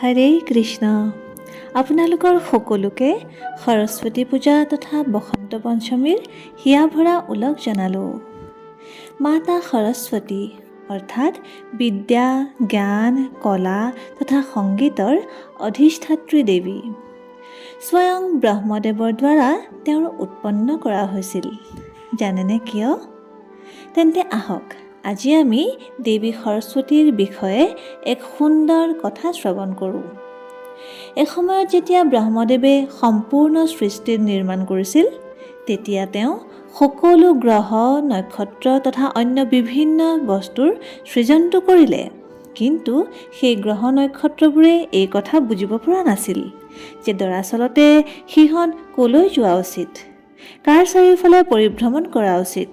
হৰে কৃষ্ণ। আপোনালোকৰ সকলোকে সৰস্বতী পূজা তথা বসন্ত পঞ্চমীৰ হিয়া ভৰা ওলগ জনালোঁ। মাতা সৰস্বতী অৰ্থাৎ বিদ্যা, জ্ঞান, কলা তথা সংগীতৰ অধিষ্ঠাত্ৰী দেৱী। স্বয়ং ব্ৰহ্মদেৱৰ দ্বাৰা তেওঁৰ উৎপন্ন কৰা হৈছিল। জানেনে কিয়? তেন্তে আহক আজি আমি দেৱী সৰস্বতীৰ বিষয়ে এক সুন্দৰ কথা শ্ৰৱণ কৰোঁ। এসময়ত যেতিয়া ব্ৰহ্মদেৱে সম্পূৰ্ণ সৃষ্টিৰ নিৰ্মাণ কৰিছিল, তেতিয়া তেওঁ সকলো গ্ৰহ, নক্ষত্ৰ তথা অন্য বিভিন্ন বস্তুৰ সৃজনটো কৰিলে। কিন্তু সেই গ্ৰহ নক্ষত্ৰবোৰে এই কথা বুজিব পৰা নাছিল যে দৰাচলতে সিহঁত কলৈ যোৱা উচিত, কাৰ চাৰিওফালে পৰিভ্ৰমণ কৰা উচিত।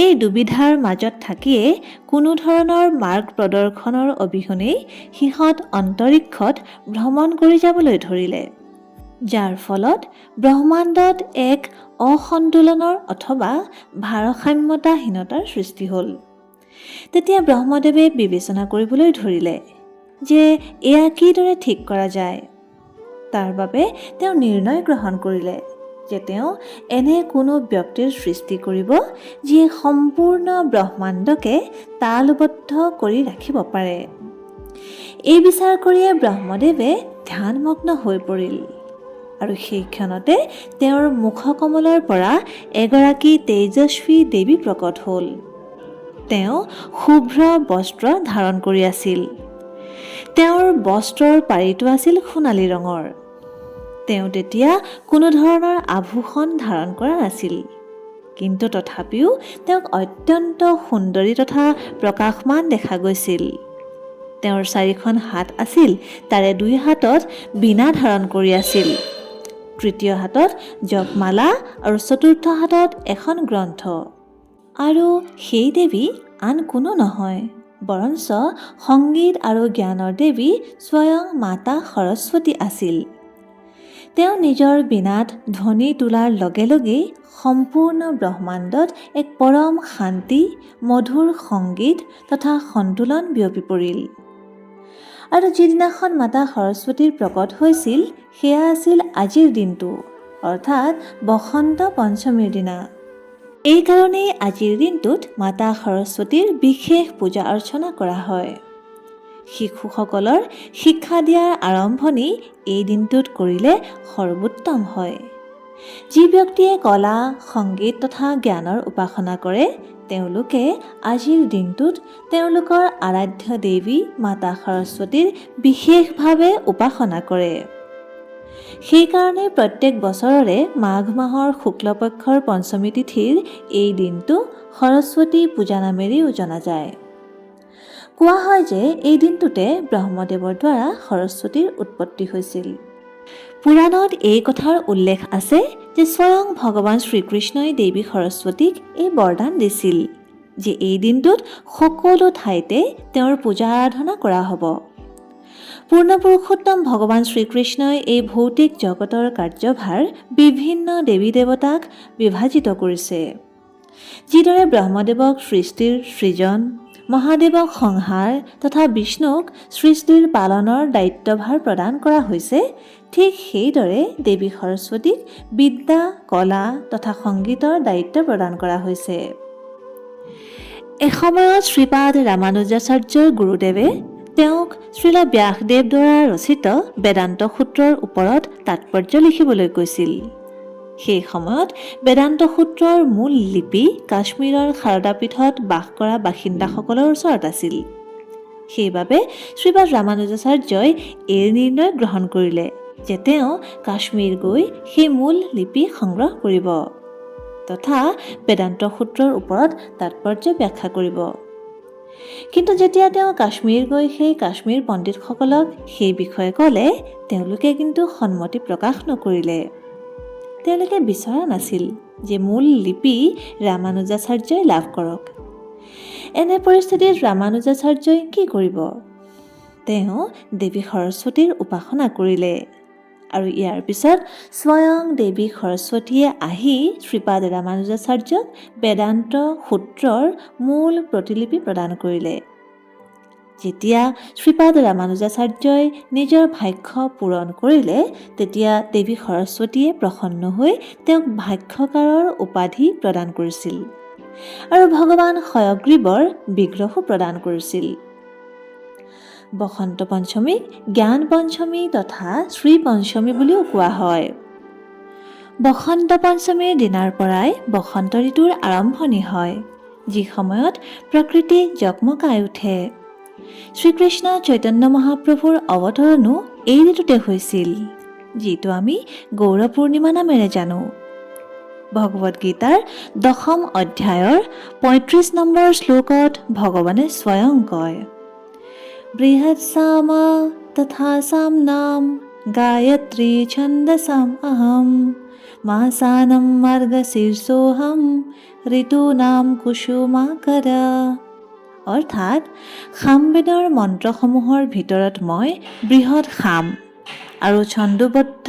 এই দুবিধাৰ মাজত থাকিয়ে কোনো ধৰণৰ মাৰ্গ প্ৰদৰ্শনৰ অবিহনেই সিহঁত অন্তৰীক্ষত ভ্ৰমণ কৰি যাবলৈ ধৰিলে, যাৰ ফলত ব্ৰহ্মাণ্ডত এক অসন্তুলনৰ অথবা ভাৰসাম্যতাহীনতাৰ সৃষ্টি হ'ল। তেতিয়া ব্ৰহ্মদেৱে বিবেচনা কৰিবলৈ ধৰিলে যে এয়া কিদৰে ঠিক কৰা যায়। তাৰ বাবে তেওঁ নিৰ্ণয় গ্ৰহণ কৰিলে যে তেওঁ এনে কোনো ব্যক্তিৰ সৃষ্টি কৰিব যিয়ে সম্পূৰ্ণ ব্ৰহ্মাণ্ডকে তালবদ্ধ কৰি ৰাখিব পাৰে। এই বিচাৰ কৰিয়ে ব্ৰহ্মদেৱে ধ্যানমগ্ন হৈ পৰিল আৰু সেই ক্ষণতে তেওঁৰ মুখকমলৰ পৰা এগৰাকী তেজস্বী দেৱী প্ৰকট হ'ল। তেওঁ শুভ্ৰ বস্ত্ৰ ধাৰণ কৰি আছিল। তেওঁৰ বস্ত্ৰৰ পাৰিটো আছিল সোণালী ৰঙৰ। তেওঁ তেতিয়া কোনো ধৰণৰ আভূষণ ধাৰণ কৰা নাছিল, কিন্তু তথাপিও তেওঁক অত্যন্ত সুন্দৰী তথা প্ৰকাশমান দেখা গৈছিল। তেওঁৰ 4খন হাত আছিল, তাৰে 2 হাতত বীণা ধাৰণ কৰি আছিল, 3য় হাতত জপমালা আৰু 4ৰ্থ হাতত এখন গ্ৰন্থ। আৰু সেই দেৱী আন কোনো নহয়, বৰঞ্চ সংগীত আৰু জ্ঞানৰ দেৱী স্বয়ং মাতা সৰস্বতী আছিল। তেওঁ নিজৰ বীণাত ধ্বনি তোলাৰ লগে লগেই সম্পূৰ্ণ ব্ৰহ্মাণ্ডত এক পৰম শান্তি, মধুৰ সংগীত তথা সন্তুলন বিয়পি পৰিল। আৰু যিদিনাখন মাতা সৰস্বতীৰ প্ৰকট হৈছিল সেয়া আছিল আজিৰ দিনটো, অৰ্থাৎ বসন্ত পঞ্চমীৰ দিনা। এইকাৰণেই আজিৰ দিনটোত মাতা সৰস্বতীৰ বিশেষ পূজা অৰ্চনা কৰা হয়। শিশুসকলৰ শিক্ষা দিয়াৰ আৰম্ভণি এই দিনটোত কৰিলে সৰ্বোত্তম হয়। যি ব্যক্তিয়ে কলা, সংগীত তথা জ্ঞানৰ উপাসনা কৰে, তেওঁলোকে আজিৰ দিনটোত তেওঁলোকৰ আৰাধ্য দেৱী মাতা সৰস্বতীৰ বিশেষভাৱে উপাসনা কৰে। সেইকাৰণে প্ৰত্যেক বছৰৰে মাঘ মাহৰ শুক্লপক্ষৰ পঞ্চমী তিথিৰ এই দিনটো সৰস্বতী পূজা নামেৰেও জনা যায়। কোৱা হয় যে এই দিনটোতে ব্ৰহ্মদেৱৰ দ্বাৰা সৰস্বতীৰ উৎপত্তি হৈছিল। পুৰাণত এই কথাৰ উল্লেখ আছে যে স্বয়ং ভগৱান শ্ৰীকৃষ্ণই দেৱী সৰস্বতীক এই বৰদান দিছিল যে এই দিনটোত সকলো ঠাইতে তেওঁৰ পূজা আৰাধনা কৰা হ'ব। পূৰ্ণপুৰুষোত্তম ভগৱান শ্ৰীকৃষ্ণই এই ভৌতিক জগতৰ কাৰ্যভাৰ বিভিন্ন দেৱী দেৱতাক বিভাজিত কৰিছে। যিদৰে ব্ৰহ্মদেৱক সৃষ্টিৰ সৃজন, মহাদেৱক সংহাৰ তথা বিষ্ণুক সৃষ্টিৰ পালনৰ দায়িত্বভাৰ প্ৰদান কৰা হৈছে, ঠিক সেইদৰে দেৱী সৰস্বতীক বিদ্যা, কলা তথা সংগীতৰ দায়িত্ব প্ৰদান কৰা হৈছে। এসময়ত শ্ৰীপাদ ৰামানুজাচাৰ্যৰ গুৰুদেৱে তেওঁক শ্ৰীল ব্যাসদেৱ দ্বাৰা ৰচিত বেদান্ত সূত্ৰৰ ওপৰত তাৎপৰ্য লিখিবলৈ কৈছিল। সেই সময়ত বেদান্ত সূত্ৰৰ মূল লিপি কাশ্মীৰৰ শাৰদা পীঠত বাস কৰা বাসিন্দাসকলৰ ওচৰত আছিল। সেইবাবে শ্ৰীপাদ ৰামানুজাচাৰ্যই এই নিৰ্ণয় গ্ৰহণ কৰিলে যে তেওঁ কাশ্মীৰ গৈ সেই মূল লিপি সংগ্ৰহ কৰিব তথা বেদান্ত সূত্ৰৰ ওপৰত তাৎপৰ্য ব্যাখ্যা কৰিব। কিন্তু যেতিয়া তেওঁ কাশ্মীৰ গৈ সেই কাশ্মীৰ পণ্ডিতসকলক সেই বিষয়ে ক'লে, তেওঁলোকে কিন্তু সন্মতি প্ৰকাশ নকৰিলে। তেওঁলোকে বিচৰা নাছিল যে মূল লিপি ৰামানুজাচাৰ্যই লাভ কৰক। এনে পৰিস্থিতিত ৰামানুজাচাৰ্যই কি কৰিব? তেওঁ দেৱী সৰস্বতীৰ উপাসনা কৰিলে আৰু ইয়াৰ পিছত স্বয়ং দেৱী সৰস্বতীয়ে আহি শ্ৰীপাদ ৰামানুজাচাৰ্যক বেদান্ত সূত্ৰৰ মূল প্ৰতিলিপি প্ৰদান কৰিলে। যেতিয়া শ্ৰীপাদ ৰামানুজাচাৰ্যই নিজৰ ভাষ্য পূৰণ কৰিলে তেতিয়া দেৱী সৰস্বতীয়ে প্ৰসন্ন হৈ তেওঁক ভাষ্যকাৰৰ উপাধি প্ৰদান কৰিছিল আৰু ভগৱান হয়গ্ৰীৱৰ বিগ্ৰহো প্ৰদান কৰিছিল। বসন্ত পঞ্চমীক জ্ঞান পঞ্চমী তথা শ্ৰী পঞ্চমী বুলিও কোৱা হয়। বসন্ত পঞ্চমীৰ দিনাৰ পৰাই বসন্ত ঋতুৰ আৰম্ভণি হয়, যি সময়ত প্ৰকৃতি জকমকাই উঠে। শ্ৰীকৃষ্ণ চৈতন্য মহাপ্ৰভুৰ অৱতৰণো এই ঋতুতে হৈছিল, যিটো আমি গৌৰ পূৰ্ণিমা নামেৰে জানো। ভগৱদ গীতাৰ 10ম অধ্যায়ৰ 35 নম্বৰ শ্লোকত ভগৱানে স্বয়ং কয়, বৃহৎসাম তথা সাম্নাম গায়ত্ৰী ছন্দসাম অহম মাসানম মাৰ্গশীৰ্ষোহম ঋতুনাম কুসুমাকৰা। অৰ্থাৎ সামবেদৰ মন্ত্ৰসমূহৰ ভিতৰত মই বৃহৎ সাম আৰু ছন্দোবদ্ধ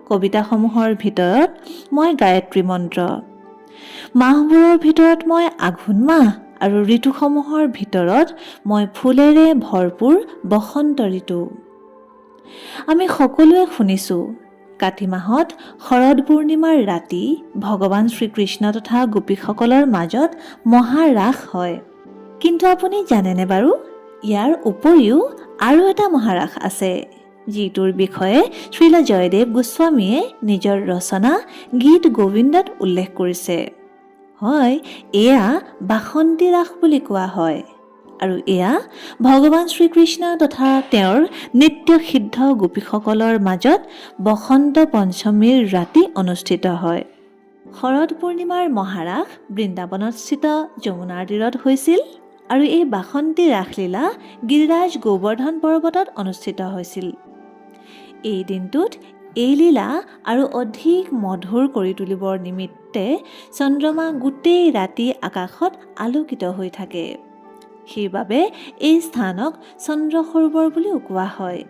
কবিতাসমূহৰ ভিতৰত মই গায়ত্ৰী মন্ত্ৰ, মাহবোৰৰ ভিতৰত মই আঘোণ মাহ আৰু ঋতুসমূহৰ ভিতৰত মই ফুলেৰে ভৰপূৰ বসন্ত ঋতু। আমি সকলোৱে শুনিছোঁ কাতি মাহত শৰদ পূৰ্ণিমাৰ ৰাতি ভগৱান শ্ৰীকৃষ্ণ তথা গোপীসকলৰ মাজত মহাৰাস হয়। কিন্তু আপুনি জানেনে বাৰু, ইয়াৰ উপৰিও আৰু এটা মহাৰাস আছে, যিটোৰ বিষয়ে শ্ৰীল জয়দেৱ গোস্বামীয়ে নিজৰ ৰচনা গীত গোবিন্দত উল্লেখ কৰিছে। হয়, এয়া বাসন্তী ৰাস বুলি কোৱা হয় আৰু এয়া ভগৱান শ্ৰীকৃষ্ণ তথা তেওঁৰ নিত্য সিদ্ধ গোপীসকলৰ মাজত বসন্ত পঞ্চমীৰ ৰাতি অনুষ্ঠিত হয়। শৰদ পূৰ্ণিমাৰ মহাৰাস বৃন্দাবনস্থিত যমুনাৰ তীৰত হৈছিল আৰু এই বাসন্তী ৰাসলীলা গিৰিৰাজ গোবৰ্ধন পৰ্বতত অনুষ্ঠিত হৈছিল। এই দিনটোত এই লীলা আৰু অধিক মধুৰ কৰি তুলিবৰ নিমিত্তে চন্দ্ৰমা গোটেই ৰাতি আকাশত আলোকিত হৈ থাকে। সেইবাবে এই স্থানক চন্দ্ৰ সৰোবৰ বুলিও কোৱা হয়।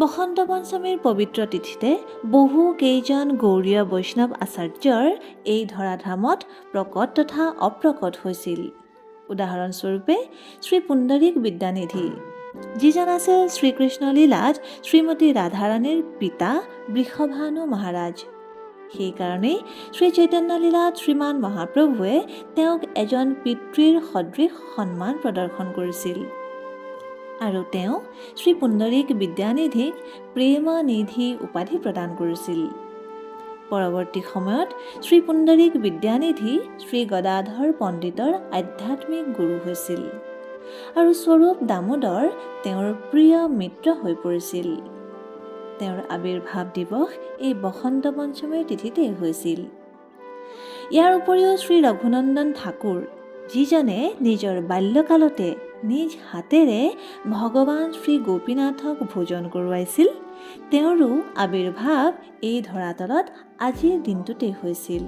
বসন্ত পঞ্চমীৰ পবিত্ৰ তিথিতে বহু কেইজন গৌড়ীয় বৈষ্ণৱ আচাৰ্যৰ এই ধৰাধামত প্ৰকট তথা অপ্ৰকট হৈছিল। উদাহৰণস্বৰূপে শ্ৰী পুণ্ডৰীক বিদ্যানিধি, যিজন আছিল শ্ৰীকৃষ্ণ লীলাত শ্ৰীমতী ৰাধাৰাণীৰ পিতা বৃষভানু মহাৰাজ। সেইকাৰণেই শ্ৰী চৈতন্য লীলাত শ্ৰীমান মহাপ্ৰভুৱে তেওঁক এজন পিতৃৰ সদৃশ সন্মান প্ৰদৰ্শন কৰিছিল আৰু তেওঁ শ্ৰী পুণ্ডৰীক বিদ্যানিধিক প্ৰেমনিধি উপাধি প্ৰদান কৰিছিল। পৰৱৰ্তী সময়ত শ্ৰী পুণ্ডৰীক বিদ্যানিধি শ্ৰী গদাধৰ পণ্ডিতৰ আধ্যাত্মিক গুৰু হৈছিল আৰু স্বৰূপ দামোদৰ তেওঁৰ প্ৰিয় মিত্ৰ হৈ পৰিছিল। তেওঁৰ আবিৰ্ভাৱ দিৱস এই বসন্ত পঞ্চমীৰ তিথিতেই হৈছিল। ইয়াৰ উপৰিও শ্ৰী ৰঘুনন্দন ঠাকুৰ, যিজনে নিজৰ বাল্যকালতে নিজ হাতেৰে ভগৱান শ্ৰী গোপীনাথক ভোজন কৰোৱাইছিল, তেওঁৰো আবিৰ্ভাৱ এই ধৰাতলত আজিৰ দিনটোতে হৈছিল।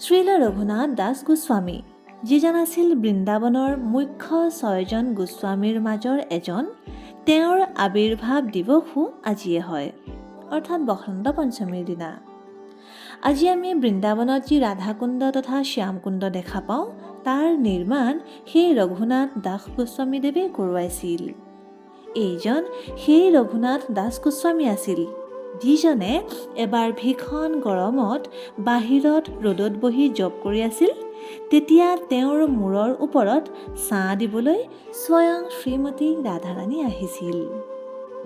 শ্ৰীল ৰঘুনাথ দাস গোস্বামী, যিজন আছিল বৃন্দাবনৰ মুখ্য 6জন গোস্বামীৰ মাজৰ এজন, তেওঁৰ আবিৰ্ভাৱ দিৱসো আজিয়ে হয়, অৰ্থাৎ বসন্ত পঞ্চমীৰ দিনা। আজি আমি বৃন্দাবনত যি ৰাধাকুণ্ড তথা শ্যামকুণ্ড দেখা পাওঁ, তাৰ নিৰ্মাণ সেই ৰঘুনাথ দাস গোস্বামীদেৱে কৰোৱাইছিল। এইজন সেই ৰঘুনাথ দাস গোস্বামী আছিল, যিজনে এবাৰ ভীষণ গৰমত বাহিৰত ৰ'দত বহি জপ কৰি আছিল। তেতিয়া তেওঁৰ মূৰৰ ওপৰত ছাঁ দিবলৈ স্বয়ং শ্ৰীমতী ৰাধাৰাণী আহিছিল।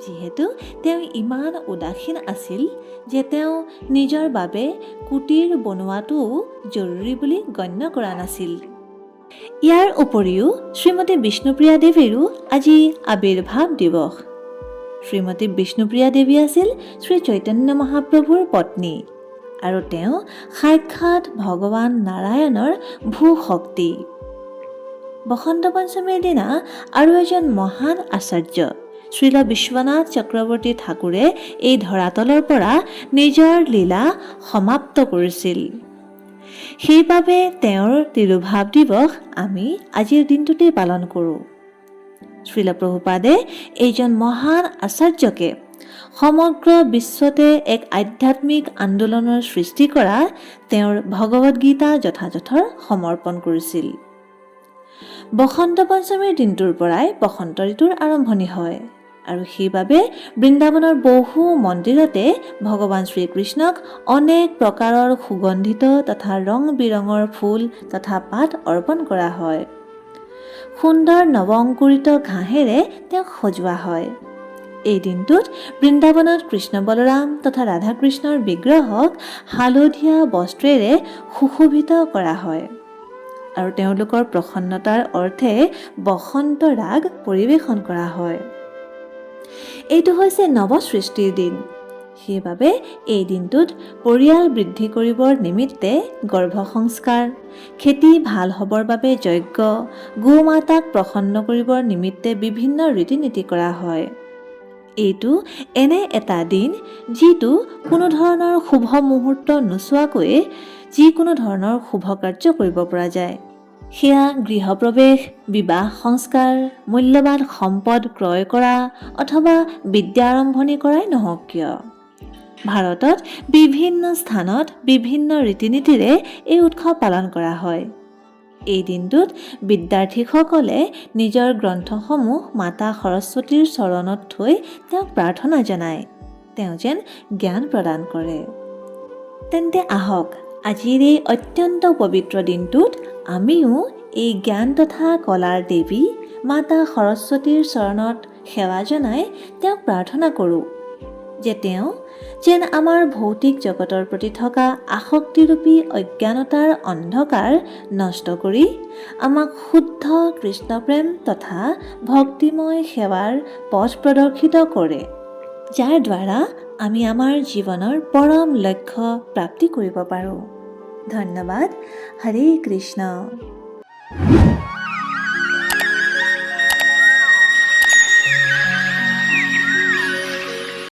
যিহেতু তেওঁ ইমান উদাসীন আছিল যে তেওঁ নিজৰ বাবে কুটীৰ বনোৱাটোও জৰুৰী বুলি গণ্য কৰা নাছিল। ইয়াৰ উপৰিও শ্ৰীমতী বিষ্ণুপ্ৰিয়া দেৱীৰো আজি আবিৰ্ভাৱ দিৱস। শ্ৰীমতী বিষ্ণুপ্ৰিয়া দেৱী আছিল শ্ৰী চৈতন্য মহাপ্ৰভুৰ পত্নী আৰু তেওঁ সাক্ষাৎ ভগৱান নাৰায়ণৰ ভূশক্তি। বসন্ত পঞ্চমীৰ দিনা আৰু এজন মহান আচাৰ্য শ্ৰীল বিশ্বনাথ চক্ৰৱৰ্তী ঠাকুৰে এই ধৰাতলৰ পৰা নিজৰ লীলা সমাপ্ত কৰিছিল। সেইবাবে তেওঁৰ তিৰুভাৱ দিৱস আমি আজিৰ দিনটোতে পালন কৰোঁ। শ্ৰীল প্ৰভুপাদে এইজন মহান আচাৰ্যকে সমগ্ৰ বিশ্বতে এক আধ্যাত্মিক আন্দোলনৰ সৃষ্টি কৰা তেওঁৰ ভগৱদ গীতা যথাযথৰ সমৰ্পণ কৰিছিল। বসন্ত পঞ্চমীৰ দিনটোৰ পৰাই বসন্ত ঋতুৰ আৰম্ভণি হয় আৰু সেইবাবে বৃন্দাবনৰ বহু মন্দিৰতে ভগৱান শ্ৰীকৃষ্ণক অনেক প্ৰকাৰৰ সুগন্ধিত তথা ৰং বিৰঙৰ ফুল তথা পাত অৰ্পণ কৰা হয়। সুন্দৰ নৱংকুৰিত ঘাঁহেৰে তেওঁক সজোৱা হয়। এই দিনটোত বৃন্দাবনত কৃষ্ণ বলৰাম তথা ৰাধাকৃষ্ণৰ বিগ্ৰহক হালধীয়া বস্ত্ৰেৰে সুশোভিত কৰা হয় আৰু তেওঁলোকৰ প্ৰসন্নতাৰ অৰ্থে বসন্ত ৰাগ পৰিৱেশন কৰা হয়। এইটো হৈছে নৱসৃষ্টিৰ দিন। সেইবাবে এই দিনটোত পৰিয়াল বৃদ্ধি কৰিবৰ নিমিত্তে গৰ্ভসংস্কাৰ, খেতি ভাল হ'বৰ বাবে যজ্ঞ, গোমাতাক প্ৰসন্ন কৰিবৰ নিমিত্তে বিভিন্ন ৰীতি নীতি কৰা হয়। এইটো এনে এটা দিন যিটো কোনো ধৰণৰ শুভ মুহূৰ্ত নোচোৱাকৈয়ে যিকোনো ধৰণৰ শুভ কাৰ্য কৰিব পৰা যায়। সেয়া গৃহপ্ৰৱেশ, বিবাহ সংস্কাৰ, মূল্যৱান সম্পদ ক্ৰয় কৰা অথবা বিদ্যা আৰম্ভণি কৰাই নহওক কিয়। ভাৰতত বিভিন্ন স্থানত বিভিন্ন ৰীতি নীতিৰে এই উৎসৱ পালন কৰা হয়। এই দিনটোত বিদ্যাৰ্থীসকলে নিজৰ গ্ৰন্থসমূহ মাতা সৰস্বতীৰ চৰণত থৈ তেওঁক প্ৰাৰ্থনা জনায়, তেওঁ যেন জ্ঞান প্ৰদান কৰে। তেন্তে আহক আজিৰ এই অত্যন্ত পবিত্ৰ দিনটোত আমিও এই জ্ঞান তথা কলাৰ দেৱী মাতা সৰস্বতীৰ চৰণত সেৱা জনাই তেওঁক প্ৰাৰ্থনা কৰোঁ যে তেওঁ যেন আমাৰ ভৌতিক জগতৰ প্ৰতি থকা আসক্তিৰূপী অজ্ঞানতাৰ অন্ধকাৰ নষ্ট কৰি আমাক শুদ্ধ কৃষ্ণপ্ৰেম তথা ভক্তিময় সেৱাৰ পথ প্ৰদৰ্শিত কৰে, যাৰ দ্বাৰা আমি আমাৰ জীৱনৰ পৰম লক্ষ্য প্ৰাপ্তি কৰিব পাৰোঁ। ধন্যবাদ। হৰে কৃষ্ণ।